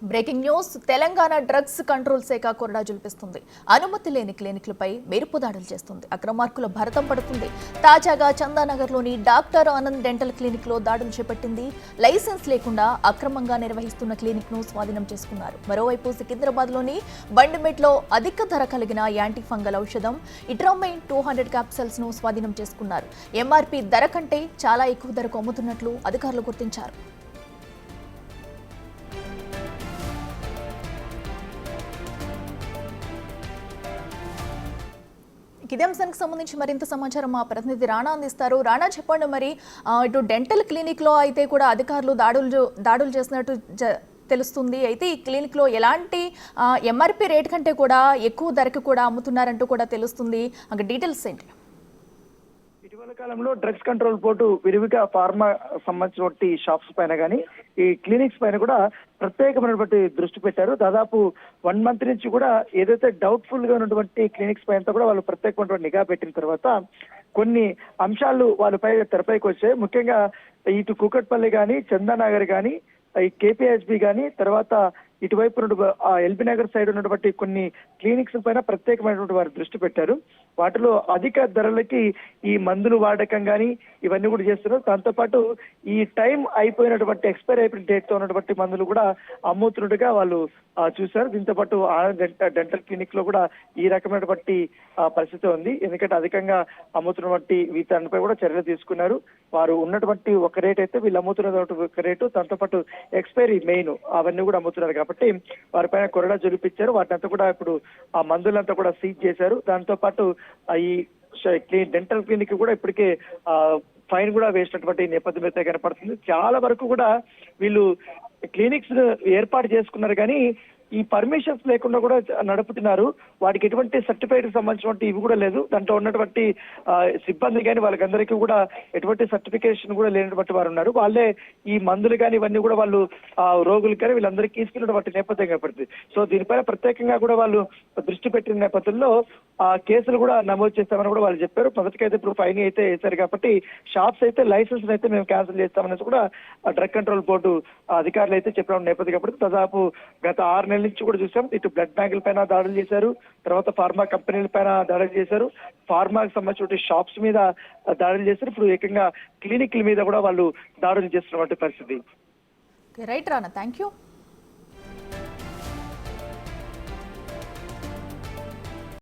Breaking news Telangana drugs control శాఖ కొరడా జులిపిస్తుంది. అనుమతి లేని క్లినిక్లపై మెరుపు దాడులు చేస్తుంది. అక్రమార్కుల భరతం పడుతుంది. తాజాగా చందానగర్లోని డాక్టర్ ఆనంద్ డెంటల్ క్లినిక్ లో దాడులు చేపట్టింది. లైసెన్స్ లేకుండా అక్రమంగా నిర్వహిస్తున్న క్లినిక్ ను స్వాధీనం చేసుకున్నారు. మరోవైపు సికింద్రాబాద్లోని బండిమెట్లో అధిక ధర కలిగిన యాంటీ ఫంగల్ ఔషధం ఇట్రామైన్ 200 క్యాప్సూల్స్ ను స్వాధీనం చేసుకున్నారు. ఎంఆర్పీ ధర కంటే చాలా ఎక్కువ ధరకు అమ్ముతున్నట్లు అధికారులు గుర్తించారు. ఇదే అంశానికి సంబంధించి మరింత సమాచారం మా ప్రతినిధి రాణా అందిస్తారు. రాణా, చెప్పండి, మరి ఇటు డెంటల్ క్లినిక్ లో అయితే కూడా అధికారులు దాడులు చేసినట్టు తెలుస్తుంది. అయితే ఈ క్లినిక్ లో ఎలాంటి ఎంఆర్పీ రేట్ కంటే కూడా ఎక్కువ ధరకు కూడా అమ్ముతున్నారంటూ కూడా తెలుస్తుంది. అక్కడ డీటెయిల్స్ ఏంటి? ఇటీవల కాలంలో డ్రగ్స్ కంట్రోల్ బోర్డు విరివిగా ఫార్మా సంబంధించిన షాప్స్ పైన కానీ ఈ క్లినిక్స్ పైన కూడా ప్రత్యేకమైనటువంటి దృష్టి పెట్టారు. దాదాపు 1 మంత్ నుంచి కూడా ఏదైతే డౌట్ఫుల్ గా ఉన్నటువంటి క్లినిక్స్ పైన కూడా వాళ్ళు ప్రత్యేకమైనటువంటి నిఘా పెట్టిన తర్వాత కొన్ని అంశాలు వాళ్ళపై తెరపైకి వచ్చాయి. ముఖ్యంగా ఇటు కూకట్పల్లి కానీ, చందానగర్ కానీ, ఈ కేపీహెచ్బి కానీ, తర్వాత ఇటువైపు ఎల్బీ నగర్ సైడ్ ఉన్నటువంటి కొన్ని క్లినిక్స్ పైన ప్రత్యేకమైనటువంటి వారు దృష్టి పెట్టారు. వాటిలో అధిక ధరలకి ఈ మందులు వాడకం కానీ ఇవన్నీ కూడా చేస్తున్నారు. దాంతోపాటు ఈ టైం అయిపోయినటువంటి ఎక్స్పైర్ అయిపోయిన డేట్ తో ఉన్నటువంటి మందులు కూడా అమ్ముతున్నట్టుగా వాళ్ళు చూశారు. దీంతో పాటు డెంటల్ క్లినిక్ లో కూడా ఈ రకమైనటువంటి పరిస్థితి ఉంది. ఎందుకంటే అధికంగా అమ్ముతున్నటువంటి వీటన్నిపై కూడా చర్యలు తీసుకున్నారు. వారు ఉన్నటువంటి ఒక రేట్ అయితే వీళ్ళు అమ్ముతున్నటువంటి ఒక రేటు, దాంతోపాటు ఎక్స్పైరీ మెయిన్ అవన్నీ కూడా అమ్ముతున్నారు కాబట్టి వారిపైన కొరడా జొలిపించారు. వాటినంతా కూడా ఇప్పుడు ఆ మందులంతా కూడా సీజ్ చేశారు. దాంతో పాటు ఈ డెంటల్ క్లినిక్ కూడా ఇప్పటికే ఫైన్ కూడా వేసినటువంటి నేపథ్యం అయితే కనపడుతుంది. చాలా వరకు కూడా వీళ్ళు క్లినిక్స్ ఏర్పాటు చేసుకున్నారు కానీ ఈ పర్మిషన్స్ లేకుండా కూడా నడుపుతున్నారు. వాటికి ఎటువంటి సర్టిఫైడ్ సంబంధించినటువంటి ఇవి కూడా లేదు. దాంట్లో ఉన్నటువంటి సిబ్బంది కానీ వాళ్ళకందరికీ కూడా ఎటువంటి సర్టిఫికేషన్ కూడా లేనటువంటి వారు ఉన్నారు. వాళ్ళే ఈ మందులు కానీ ఇవన్నీ కూడా వాళ్ళు రోగులు కానీ వీళ్ళందరికీ తీసుకెళ్ళినటువంటి నేపథ్యం కనపడుతుంది. సో దీనిపైన ప్రత్యేకంగా కూడా వాళ్ళు దృష్టి పెట్టిన నేపథ్యంలో కేసులు కూడా నమోదు చేస్తామని కూడా వాళ్ళు చెప్పారు. మొదటికైతే ఇప్పుడు ఫైన్ అయితే వేశారు కాబట్టి షాప్స్ అయితే లైసెన్స్ అయితే మేము క్యాన్సిల్ చేస్తామనేసి కూడా డ్రగ్ కంట్రోల్ బోర్డు అధికారులు అయితే చెప్పిన నేపథ్యం కాబట్టి దాదాపు గత 6 నెలల నుంచి కూడా చూసాం. ఇటు బ్లడ్ బ్యాంకుల పైన దాడులు చేశారు, తర్వాత ఫార్మా కంపెనీల పైన దాడులు చేశారు, ఫార్మాకి సంబంధించిన షాప్స్ మీద దాడులు చేశారు. ఇప్పుడు ఏకంగా క్లినిక్ల మీద కూడా వాళ్ళు దాడులు చేస్తున్నటువంటి పరిస్థితి. Right Rana, thank you.